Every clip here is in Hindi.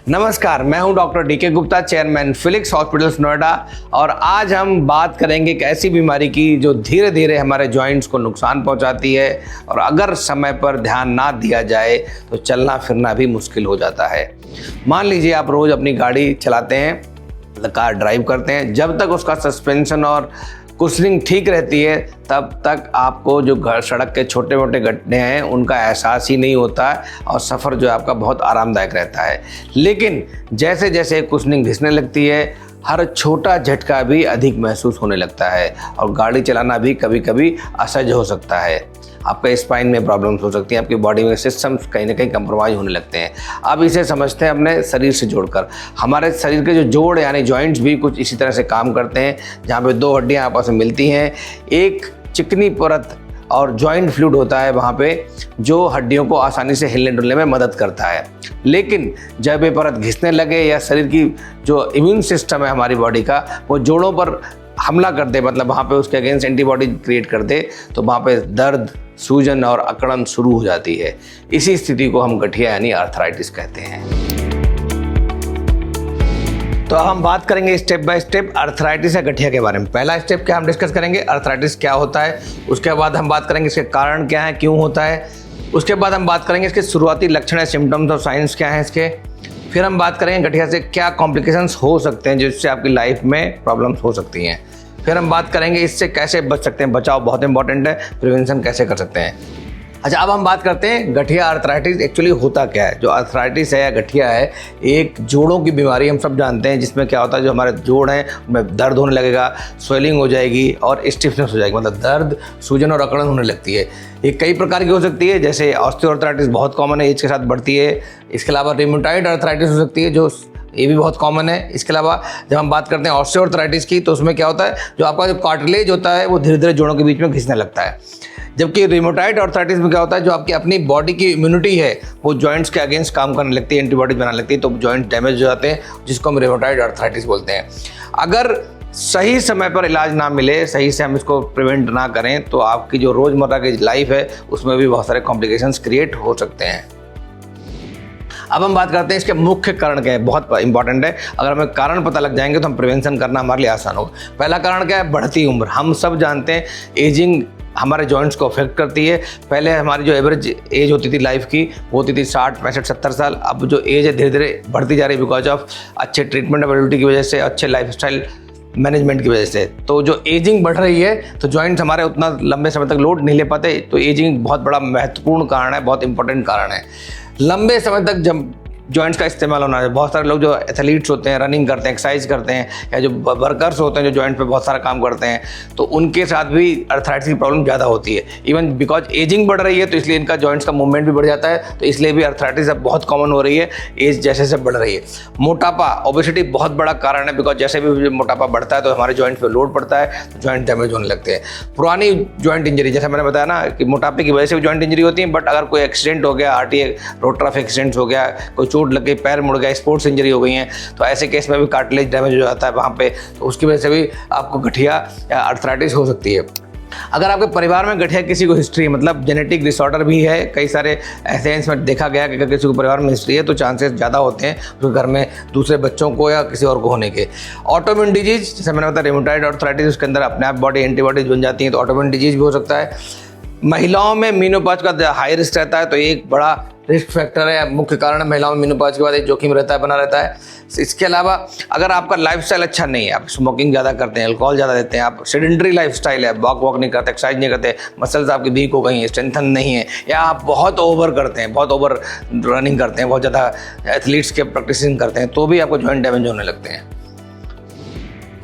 नमस्कार, मैं हूं doctor D K Gupta, chairman Felix hospitals Noida. और आज हम बात करेंगे एक ऐसी बीमारी की जो धीरे धीरे हमारे जॉइंट्स को नुकसान पहुंचाती है और अगर समय पर ध्यान ना दिया जाए तो चलना फिरना भी मुश्किल हो जाता है। मान लीजिए आप रोज़ अपनी गाड़ी चलाते हैं, कार ड्राइव करते हैं, जब तक उसका सस्पेंशन और कुशनिंग ठीक रहती है तब तक आपको जो सड़क के छोटे मोटे गड्ढे हैं उनका एहसास ही नहीं होता है और सफ़र जो है आपका बहुत आरामदायक रहता है। लेकिन जैसे जैसे कुशनिंग घिसने लगती है, हर छोटा झटका भी अधिक महसूस होने लगता है और गाड़ी चलाना भी कभी कभी असहज हो सकता है। आपका स्पाइन में प्रॉब्लम्स हो सकती हैं, आपकी बॉडी में सिस्टम्स कहीं ना कहीं कंप्रोमाइज होने लगते हैं। अब इसे समझते हैं अपने शरीर से जोड़कर। हमारे शरीर के जो जोड़ यानी जॉइंट्स भी कुछ इसी तरह से काम करते हैं, जहाँ पे दो हड्डियाँ आपस में मिलती हैं। एक चिकनी परत और जॉइंट फ्लूइड होता है वहाँ पे, जो हड्डियों को आसानी से हिलने डुलने में मदद करता है। लेकिन जब ये परत घिसने लगे या शरीर की जो इम्यून सिस्टम है हमारी बॉडी का वो जोड़ों पर हमला कर दे, मतलब वहाँ पे उसके अगेंस्ट एंटीबॉडी क्रिएट कर दे, तो वहाँ पे दर्द, सूजन और अकड़न शुरू हो जाती है। इसी स्थिति को हम गठिया यानी आर्थराइटिस कहते हैं। तो हम बात करेंगे स्टेप बाय स्टेप आर्थराइटिस या गठिया के बारे में। पहला स्टेप क्या हम डिस्कस करेंगे, आर्थराइटिस क्या होता है। उसके बाद हम बात करेंगे इसके कारण क्या है, क्यों होता है। उसके बाद हम बात करेंगे इसके शुरुआती लक्षण, सिम्टम्स और साइंस क्या हैं इसके। फिर हम बात करेंगे गठिया से क्या कॉम्प्लिकेशंस हो सकते हैं जिससे आपकी लाइफ में प्रॉब्लम्स हो सकती हैं। फिर हम बात करेंगे इससे कैसे बच सकते हैं, बचाव बहुत इंपॉर्टेंट है, प्रिवेंशन कैसे कर सकते हैं। अच्छा, अब हम बात करते हैं गठिया आर्थराइटिस एक्चुअली होता क्या है। जो आर्थराइटिस है या गठिया है, एक जोड़ों की बीमारी हम सब जानते हैं, जिसमें क्या होता है जो हमारे जोड़ हैं उनमें दर्द होने लगेगा, स्वेलिंग हो जाएगी और स्टिफनेस हो जाएगी, मतलब दर्द, सूजन और अकड़न होने लगती है। ये कई प्रकार की हो सकती है, जैसे ऑस्टियोआर्थराइटिस बहुत कॉमन है, एज के साथ बढ़ती है। इसके अलावा रिमेटॉइड आर्थराइटिस हो सकती है, जो ये भी बहुत कॉमन है। इसके अलावा जब हम बात करते हैं ऑस्टियोआर्थराइटिस की, तो उसमें क्या होता है, जो आपका जो कार्टिलेज होता है वो धीरे धीरे जोड़ों के बीच में घिसने लगता है। जबकि रिमेटॉइड आर्थराइटिस में क्या होता है, जो आपकी अपनी बॉडी की इम्यूनिटी है वो जॉइंट्स के अगेंस्ट काम करने लगती है, एंटीबॉडीज बनाने लगती है, तो जॉइंट डैमेज हो जाते हैं, जिसको हम रिमेटॉइड आर्थराइटिस बोलते हैं। अगर सही समय पर इलाज ना मिले, सही से हम इसको प्रिवेंट ना करें, तो आपकी जो रोज़मर्रा की लाइफ है उसमें भी बहुत सारे कॉम्प्लिकेशंस क्रिएट हो सकते हैं। अब हम बात करते हैं इसके मुख्य कारण क्या है, बहुत इंपॉर्टेंट है। अगर हमें कारण पता लग जाएंगे तो हम प्रिवेंशन करना हमारे लिए आसान होगा। पहला कारण क्या है, बढ़ती उम्र। हम सब जानते हैं एजिंग हमारे जॉइंट्स को अफेक्ट करती है। पहले हमारी जो एवरेज एज होती थी लाइफ की वो होती थी 60, 65, 70 साल। अब जो एज है धीरे धीरे बढ़ती जा रही है बिकॉज ऑफ अच्छे ट्रीटमेंट अवेलेबिलिटी की वजह से, अच्छे लाइफस्टाइल मैनेजमेंट की वजह से। तो जो एजिंग बढ़ रही है तो जॉइंट्स हमारे उतना लंबे समय तक लोड नहीं ले पाते, तो एजिंग बहुत बड़ा महत्वपूर्ण कारण है, बहुत इंपॉर्टेंट कारण है। लंबे समय तक जब जॉइंट्स का इस्तेमाल होना है, बहुत सारे लोग जो एथलीट्स होते हैं, रनिंग करते हैं, एक्सरसाइज करते हैं, या जो वर्कर्स होते हैं जो जॉइंट पे बहुत सारा काम करते हैं, तो उनके साथ भी आर्थराइटिस की प्रॉब्लम ज़्यादा होती है। इवन बिकॉज एजिंग बढ़ रही है तो इसलिए इनका जॉइंट्स का मूवमेंट भी बढ़ जाता है, तो इसलिए भी आर्थराइटिस अब बहुत कॉमन हो रही है एज जैसे जैसे बढ़ रही है। मोटापा, ओबेसिटी बहुत बड़ा कारण है, बिकॉज जैसे भी मोटापा बढ़ता है तो हमारे जॉइंट्स पे लोड पड़ता है, तो जॉइंट डैमेज होने लगते हैं। पुरानी जॉइंट इंजरी, जैसे मैंने बताया ना कि मोटापे की वजह से भी जॉइंट इंजरी होती है, बट अगर कोई एक्सीडेंट हो गया, आरटीए रोड ट्रैफिक एक्सीडेंट हो गया, कोई चोट लग गई, पैर मुड़ गया, स्पोर्ट्स इंजरी हो गई है, तो ऐसे केस में भी कार्टिलेज डैमेज हो जाता है वहाँ पे, तो उसकी वजह से भी आपको गठिया या आर्थराइटिस हो सकती है। अगर आपके परिवार में गठिया किसी को हिस्ट्री, मतलब जेनेटिक डिसऑर्डर भी है, कई सारे ऐसे हैं इसमें देखा गया कि अगर किसी को परिवार में हिस्ट्री है तो चांसेस ज़्यादा होते हैं उसके घर में दूसरे बच्चों को या किसी और को होने के। ऑटोइम्यून डिजीज, जैसे मैंने बताया रिमेटॉइड आर्थराइटिस, उसके अंदर अपने आप बॉडी एंटीबॉडीज बन जाती हैं, तो ऑटोइम्यून डिजीज भी हो सकता है। महिलाओं में मेनोपॉज का हाई रिस्क रहता है, तो एक बड़ा रिस्क फैक्टर है, मुख्य कारण है महिलाओं में मेनोपॉज के बाद एक जोखिम रहता है, बना रहता है। इसके अलावा अगर आपका लाइफस्टाइल अच्छा नहीं है, आप स्मोकिंग ज़्यादा करते हैं, अल्कोहल ज़्यादा देते हैं, आप सेडेंटरी लाइफस्टाइल है, वॉक नहीं करते, एक्सरसाइज नहीं करते, मसल्स आपकी वीक हो गई हैं, स्ट्रेंथन नहीं है, या आप बहुत ओवर करते हैं, बहुत ओवर रनिंग करते हैं, बहुत ज़्यादा एथलीट्स के प्रैक्टिसिंग करते हैं, तो भी आपको जॉइंट डैमेज होने लगते हैं।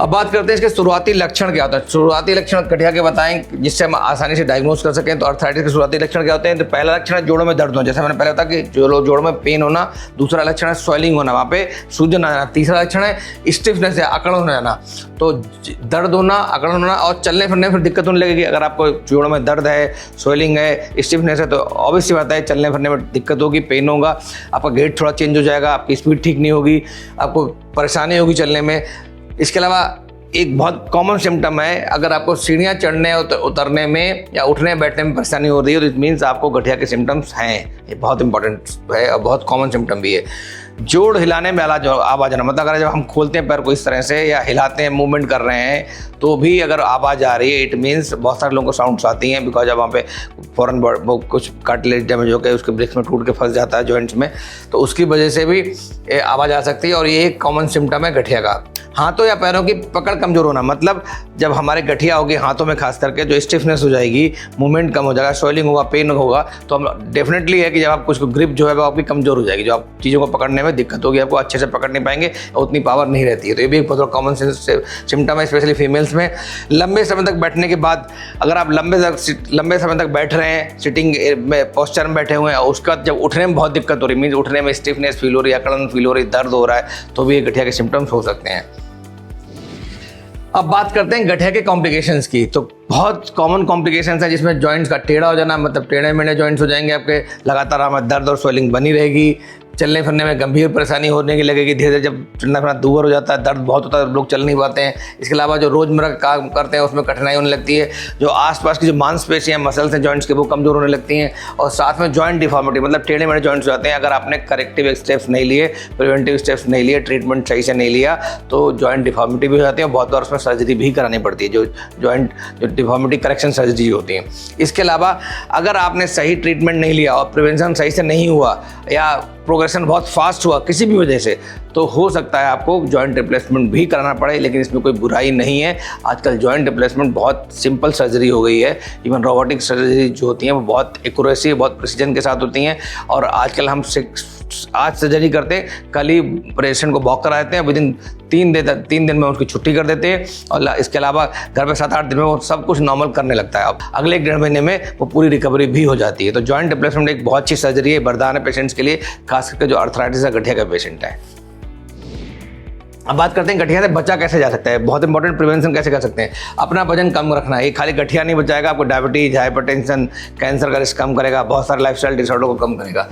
अब बात करते हैं इसके शुरुआती लक्षण क्या होता है। शुरुआती लक्षण गठिया के बताएं जिससे हम आसानी से डायग्नोज कर सकें। तो आर्थराइटिस के शुरुआती लक्षण क्या होते हैं, तो पहला लक्षण है जोड़ों में दर्द होना, जैसे मैंने पहले बताया कि जोड़ों में पेन होना। दूसरा लक्षण है स्वेलिंग होना, वहाँ पे सूजन आना। तीसरा लक्षण है स्टिफनेस या अकड़न हो जाना, तो दर्द होना, अकड़न होना और चलने फिरने फिर दिक्कत होने लगेगी। अगर आपको जोड़ों में दर्द है, स्वेलिंग है, स्टिफनेस है, तो ऑब्वियस सी बात है चलने फिरने में दिक्कत होगी, पेन होगा, आपका गेट थोड़ा चेंज हो जाएगा, आपकी स्पीड ठीक नहीं होगी, आपको परेशानी होगी चलने में। इसके अलावा एक बहुत कॉमन सिम्टम है, अगर आपको सीढ़ियाँ चढ़ने उतरने में या उठने बैठने में परेशानी हो रही है तो इट मीन्स आपको गठिया के सिम्टम्स हैं। ये बहुत इंपॉर्टेंट है और बहुत कॉमन सिम्टम भी है। जोड़ हिलाने में आवाज़ आना, मतलब अगर जब हम खोलते हैं पैर को इस तरह से या हिलाते हैं, मूवमेंट कर रहे हैं, तो भी अगर आवाज़ आ रही है, इट मीन्स बहुत सारे लोगों को साउंड्स आती हैं, बिकॉज अब वहाँ पे फॉरन कुछ कार्टिलेज डैमेज हो गया, उसके ब्रिक्स में टूट के फंस जाता है जॉइंट्स में, तो उसकी वजह से भी आवाज़ आ सकती है। और ये एक कॉमन सिम्टम है गठिया का। हाथों या पैरों की पकड़ कमज़ोर होना, मतलब जब हमारे गठिया होगी हाथों में खास करके, जो स्टिफनेस हो जाएगी, मूवमेंट कम हो जाएगा, स्वेलिंग होगा, पेन होगा, तो हम डेफिनेटली है कि जब आप कुछ ग्रिप जो है वो आपकी कमज़ोर हो जाएगी, जो आप चीज़ों को पकड़ने में दिक्कत होगी, आपको अच्छे से पकड़ नहीं पाएंगे और उतनी पावर नहीं रहती है। तो ये भी एक बहुत कॉमन सिम्टम है, स्पेशली फीमेल्स में। लंबे समय तक बैठने के बाद, अगर आप लंबे समय तक बैठ रहे हैं, सिटिंग में पोस्चर में बैठे हुए हैं, और उसका जब उठने में बहुत दिक्कत हो रही, मीन्स उठने में स्टिफनेस फील हो रही है, अकड़न फील हो रही, दर्द हो रहा है, तो भी ये गठिया के सिम्टम्स हो सकते हैं। अब बात करते हैं गठिया के कॉम्प्लिकेशंस की। तो बहुत कॉमन कॉम्प्लिकेशंस है जिसमें जॉइंट्स का टेढ़ा हो जाना, मतलब टेढ़े मेढ़े जॉइंट्स हो जाएंगे आपके, लगातार हमें दर्द और स्वेलिंग बनी रहेगी, चलने फिरने में गंभीर परेशानी होने की लगेगी, धीरे धीरे जब चलना फिरना दूर हो जाता है, दर्द बहुत होता है, लोग चल नहीं पाते हैं। इसके अलावा जो रोज़मर्रा का काम करते हैं उसमें कठिनाई होने लगती है, जो आसपास की जो मांसपेशियाँ मसल्स हैं जॉइंट्स के, वो कमज़ोर होने लगती हैं, और साथ में जॉइंट डिफॉर्मिटी, मतलब टेढ़े मेढ़े जॉइंट्स हो जाते हैं। अगर आपने करेक्टिव स्टेप्स नहीं लिए, प्रिवेंटिव स्टेप्स नहीं लिए, ट्रीटमेंट सही से नहीं लिया, तो जॉइंट डिफॉर्मिटी भी हो जाती है, और बहुत बार उसमें सर्जरी भी करानी पड़ती है, जो डिफॉर्मिटी करेक्शन सर्जरी होती है। इसके अलावा अगर आपने सही ट्रीटमेंट नहीं लिया और प्रिवेंशन सही से नहीं हुआ, या प्रोग्रेशन बहुत फास्ट हुआ किसी भी वजह से, तो हो सकता है आपको जॉइंट रिप्लेसमेंट भी कराना पड़े। लेकिन इसमें कोई बुराई नहीं है, आजकल जॉइंट रिप्लेसमेंट बहुत सिंपल सर्जरी हो गई है। इवन रोबोटिक सर्जरी जो होती हैं वो बहुत एक्यूरेसी, बहुत प्रिसीजन के साथ होती हैं, और आजकल हम आज सर्जरी करते हैं, कल ही पेशेंट को वॉक करा देते हैं, विदिन 3 दिन में उसकी छुट्टी कर देते हैं, और इसके अलावा घर में 7-8 दिन में वो सब कुछ नॉर्मल करने लगता है। अब अगले 1-1.5 महीने में वो पूरी रिकवरी भी हो जाती है। तो जॉइंट रिप्लेसमेंट एक बहुत अच्छी सर्जरी है, वरदान है पेशेंट्स के लिए, खास करके जो अर्थराइटिस या गठिया का पेशेंट है। अब बात करते हैं गठिया से बचा कैसे जा सकता है, बहुत इंपॉर्टेंट प्रिवेंशन कैसे कर सकते हैं। अपना वजन कम रखना है, ये खाली गठिया नहीं बचाएगा, आपको डायबिटीज, हाइपरटेंशन, कैंसर का रिस्क कम करेगा, बहुत सारे लाइफस्टाइल डिसऑर्डर को कम करेगा।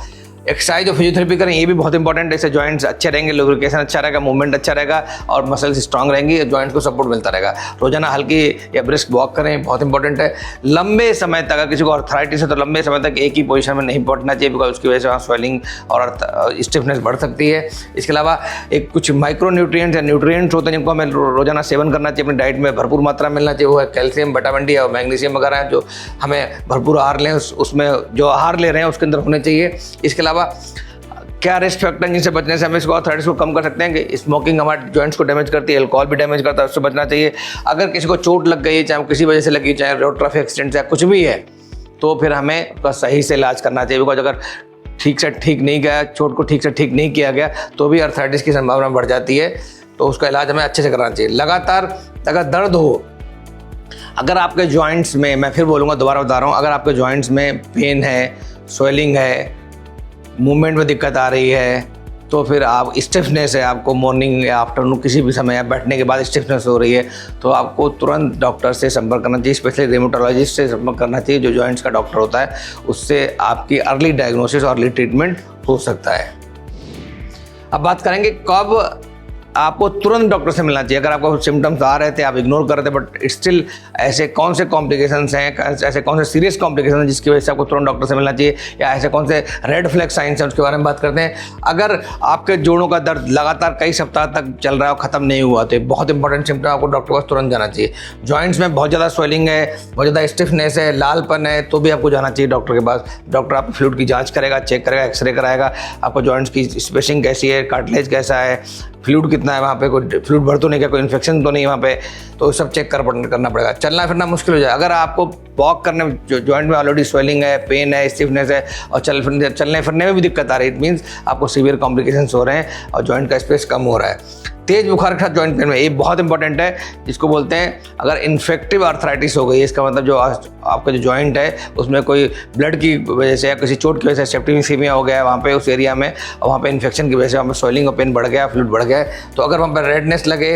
एक्सरसाइज और फिजियोथेरेपी करें, ये भी बहुत इंपॉर्टेंट है, इससे जॉइंट्स अच्छे रहेंगे, लुब्रिकेशन अच्छा रहेगा, मूवमेंट अच्छा रहेगा, और मसल्स स्ट्रांग रहेंगी, जॉइंट्स को सपोर्ट मिलता रहेगा। रोजाना हल्की या ब्रिस्क वॉक करें, बहुत इंपॉर्टेंट है। लंबे समय तक, अगर किसी को अर्थराइटिस है तो लंबे समय तक एक ही पोजीशन में नहीं बैठना चाहिए, बिकॉज उसकी वजह से वहाँ स्वेलिंग और स्टिफनेस बढ़ सकती है। इसके अलावा कुछ माइक्रो न्यूट्रिएंट्स या न्यूट्रिएंट्स होते हैं जिनको हमें रोजाना सेवन करना चाहिए, अपनी डाइट में भरपूर मात्रा मिलना चाहिए, वो है कैल्शियम, विटामिन डी और मैग्नीशियम वगैरह, जो हमें भरपूर आहार लें, उसमें जो आहार ले रहे हैं उसके अंदर होने चाहिए। इसके अलावा क्या रिस्क फैक्टर जिनसे बचने से हम इसको अर्थराइटिस को कम कर सकते हैं कि स्मोकिंग हमारे जॉइंट्स को डैमेज करती है, अल्कोहल भी डैमेज करता है, उससे बचना चाहिए। अगर किसी को चोट लग गई है, चाहे किसी वजह से लगी, चाहे रोड ट्रैफिक एक्सीडेंट या कुछ भी है, तो फिर हमें उसका सही से इलाज करना चाहिए, बिकॉज अगर ठीक से ठीक नहीं गया, चोट को ठीक से ठीक नहीं किया गया, तो भी अर्थराइटिस की संभावना बढ़ जाती है। तो उसका इलाज हमें अच्छे से कराना चाहिए। लगातार अगर दर्द हो, अगर आपके जॉइंट्स में, मैं फिर बोलूँगा, दोबारा बता रहा हूँ, अगर आपके जॉइंट्स में पेन है, स्वेलिंग है, मूवमेंट में दिक्कत आ रही है, तो फिर आप स्टिफनेस है, आपको मॉर्निंग या आफ्टरनून किसी भी समय या बैठने के बाद स्टिफनेस हो रही है, तो आपको तुरंत डॉक्टर से संपर्क करना चाहिए, स्पेशली रेमेटोलॉजिस्ट से संपर्क करना चाहिए, जो जॉइंट्स का डॉक्टर होता है। उससे आपकी अर्ली डायग्नोसिस और अर्ली ट्रीटमेंट हो सकता है। अब बात करेंगे कब आपको तुरंत डॉक्टर से मिलना चाहिए। अगर आपको सिम्टम्स आ रहे थे, आप इग्नोर कर रहे थे, बट स्टिल ऐसे कौन से कॉम्प्लिकेशंस हैं, ऐसे कौन से सीरियस कॉम्प्लिकेशन हैं जिसकी वजह से आपको तुरंत डॉक्टर से मिलना चाहिए, या ऐसे कौन से रेड फ्लैग साइंस हैं, उसके बारे में बात करते हैं। अगर आपके जोड़ों का दर्द लगातार कई सप्ताह तक चल रहा है और ख़त्म नहीं हुआ, तो बहुत इंपॉर्टेंट सिम्टम, आपको डॉक्टर के पास तुरंत जाना चाहिए। जॉइंट्स में बहुत ज़्यादा स्वेलिंग है, बहुत ज़्यादा स्टिफनेस है, लालपन है, तो भी आपको जाना चाहिए डॉक्टर के पास। डॉक्टर आपकी फ्लूइड की जाँच करेगा, चेक करेगा, एक्सरे कराएगा, आपको जॉइंट्स की स्पेसिंग कैसी है, कार्टिलेज कैसा है, फ्लूइड कितना है वहाँ पे, कोई फ्लूइड भर तो नहीं, क्या कोई इन्फेक्शन तो नहीं है वहाँ पे, तो सब चेक करना पड़ेगा। चलना फिरना मुश्किल हो जाए, अगर आपको वॉक करने में जॉइंट में ऑलरेडी स्वेलिंग है, पेन है, स्टिफनेस है, और चलने फिरने में भी दिक्कत आ रही है, इट मीन्स आपको सीवियर कॉम्प्लिकेशंस हो रहे हैं और जॉइंट का स्पेस कम हो रहा है। तेज बुखार के साथ जॉइंट पेन में, ये बहुत इंपॉर्टेंट है, जिसको बोलते हैं अगर इन्फेक्टिव अर्थराइटिस हो गई है, इसका मतलब जो आपका जो जॉइंट है उसमें कोई ब्लड की वजह से या किसी चोट की वजह से सेप्टिसिमिया हो गया है वहाँ पे उस एरिया में, और वहाँ पे इन्फेक्शन की वजह से वहाँ पे स्वेलिंग और पेन बढ़ गया, फ्लूइड बढ़ गया, तो अगर वहाँ पर रेडनेस लगे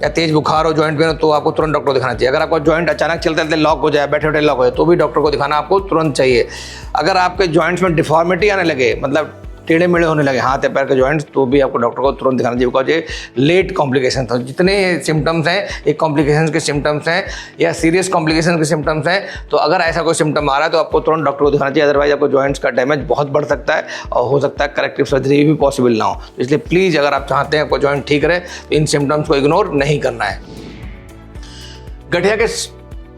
या तेज बुखार हो, जॉइंट पेन हो, तो आपको तुरंत डॉक्टर को दिखाना चाहिए। अगर आपका जॉइंट अचानक चलते चलते लॉक हो जाए, बैठे लॉक हो जाए, तो भी डॉक्टर को दिखाना आपको तुरंत चाहिए। अगर आपके जॉइंट्स में डिफॉर्मिटी आने लगे, मतलब टेढ़े मेढ़े होने लगे हाथ या पैर के जॉइंट्स, तो भी आपको डॉक्टर को तुरंत दिखाना चाहिए, बिकॉज ये लेट कॉम्प्लिकेशन था। जितने सिम्टम्स हैं ये कॉम्प्लिकेशन के सिम्टम्स हैं या सीरियस कॉम्प्लिकेशन के सिम्टम्स हैं। तो अगर ऐसा कोई सिम्टम आ रहा है तो आपको तुरंत डॉक्टर को दिखाना चाहिए, अदरवाइज आपको जॉइंट्स का डैमेज बहुत बढ़ सकता है और हो सकता है करेक्टिव सर्जरी भी पॉसिबल ना हो। तो इसलिए प्लीज़ अगर आप चाहते हैं आपको जॉइंट ठीक रहे तो इन सिम्टम्स को इग्नोर नहीं करना है। गठिया के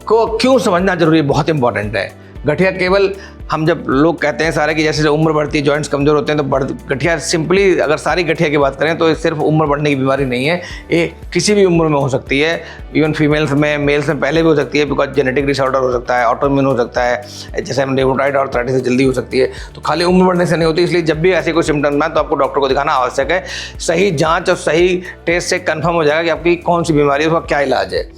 को क्यों समझना जरूरी है, बहुत इंपॉर्टेंट है। गठिया केवल हम जब लोग कहते हैं सारे कि जैसे उम्र बढ़ती है जॉइंट्स कमज़ोर होते हैं तो गठिया सिंपली अगर सारी गठिया की बात करें तो ये सिर्फ उम्र बढ़ने की बीमारी नहीं है, ये किसी भी उम्र में हो सकती है। इवन फीमेल्स में, मेल्स में पहले भी हो सकती है, बिकॉज जेनेटिक डिसऑर्डर हो सकता है, ऑटोइम्यून हो सकता है, जैसे हम रेमेटॉइड आर्थराइटिस से जल्दी हो सकती है। तो खाली उम्र बढ़ने से नहीं होती, इसलिए जब भी ऐसे कोई सिम्टम्स आए तो आपको डॉक्टर को दिखाना आवश्यक है। सही जाँच और सही टेस्ट से कन्फर्म हो जाएगा कि आपकी कौन सी बीमारी है, उसका क्या इलाज है।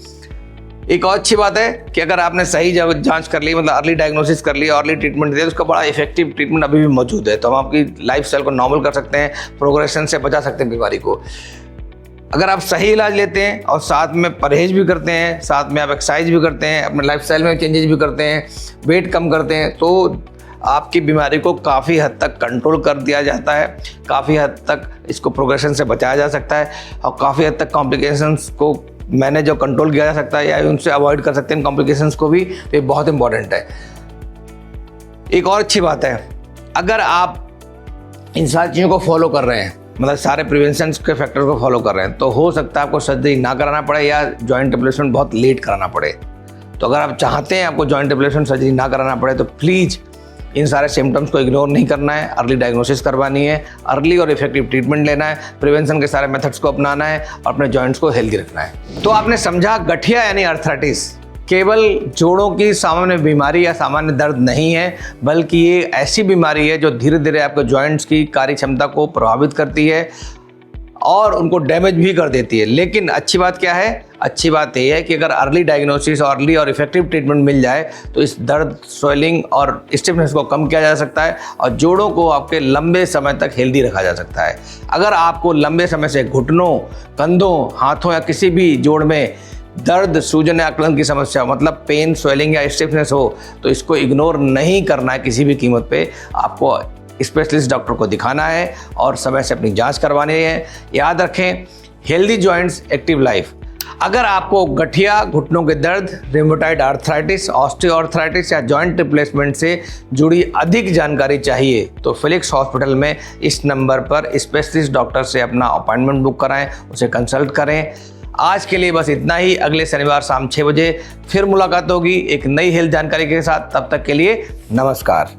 एक और अच्छी बात है कि अगर आपने सही जांच कर ली, मतलब अर्ली डायग्नोसिस कर लिया, अर्ली ट्रीटमेंट दिया, तो उसका बड़ा इफेक्टिव ट्रीटमेंट अभी भी मौजूद है। तो हम आपकी लाइफस्टाइल को नॉर्मल कर सकते हैं, प्रोग्रेशन से बचा सकते हैं बीमारी को। अगर आप सही इलाज लेते हैं और साथ में परहेज भी करते हैं, साथ में आप एक्सरसाइज भी करते हैं, अपने लाइफस्टाइल में चेंजेस भी करते हैं, वेट कम करते हैं, तो आपकी बीमारी को काफ़ी हद तक कंट्रोल कर दिया जाता है, काफ़ी हद तक इसको प्रोग्रेशन से बचाया जा सकता है और काफ़ी हद तक कॉम्प्लिकेशंस को मैनेज और कंट्रोल किया जा सकता है या उनसे अवॉइड कर सकते हैं कॉम्प्लिकेशंस को भी। तो ये बहुत इंपॉर्टेंट है। एक और अच्छी बात है, अगर आप इन सारी चीज़ों को फॉलो कर रहे हैं, मतलब सारे प्रिवेंशन के फैक्टर को फॉलो कर रहे हैं, तो हो सकता है आपको सर्जरी ना कराना पड़े या जॉइंट रिप्लेसमेंट बहुत लेट कराना पड़े। तो अगर आप चाहते हैं आपको जॉइंट रिप्लेसमेंट सर्जरी ना कराना पड़े तो प्लीज़ इन सारे सिम्टम्स को इग्नोर नहीं करना है, अर्ली डायग्नोसिस करवानी है, अर्ली और इफेक्टिव ट्रीटमेंट लेना है, प्रिवेंशन के सारे मेथड्स को अपनाना है और अपने जॉइंट्स को हेल्दी रखना है। तो आपने समझा, गठिया यानी आर्थराइटिस केवल जोड़ों की सामान्य बीमारी या सामान्य दर्द नहीं है, बल्कि ये ऐसी बीमारी है जो धीरे धीरे आपके जॉइंट्स की कार्य क्षमता को प्रभावित करती है और उनको डैमेज भी कर देती है। लेकिन अच्छी बात क्या है, अच्छी बात यह है कि अगर अर्ली डायग्नोसिस, अर्ली और इफेक्टिव ट्रीटमेंट मिल जाए तो इस दर्द, स्वेलिंग और स्टिफनेस को कम किया जा सकता है और जोड़ों को आपके लंबे समय तक हेल्दी रखा जा सकता है। अगर आपको लंबे समय से घुटनों, कंधों, हाथों या किसी भी जोड़ में दर्द, सूजन या अकड़न की समस्या, मतलब पेन, स्वेलिंग या स्टिफनेस हो, तो इसको इग्नोर नहीं करना है किसी भी कीमत पे। आपको स्पेशलिस्ट डॉक्टर को दिखाना है और समय से अपनी जांच करवानी है। याद रखें, हेल्दी जॉइंट्स, एक्टिव लाइफ। अगर आपको गठिया, घुटनों के दर्द, रेमेटॉइड आर्थराइटिस, ऑस्टियोआर्थराइटिस या जॉइंट रिप्लेसमेंट से जुड़ी अधिक जानकारी चाहिए तो फिलिक्स हॉस्पिटल में इस नंबर पर स्पेशलिस्ट डॉक्टर से अपना अपॉइंटमेंट बुक कराएं, उसे कंसल्ट करें। आज के लिए बस इतना ही। अगले शनिवार शाम 6 बजे फिर मुलाकात होगी एक नई हेल्थ जानकारी के साथ। तब तक के लिए नमस्कार।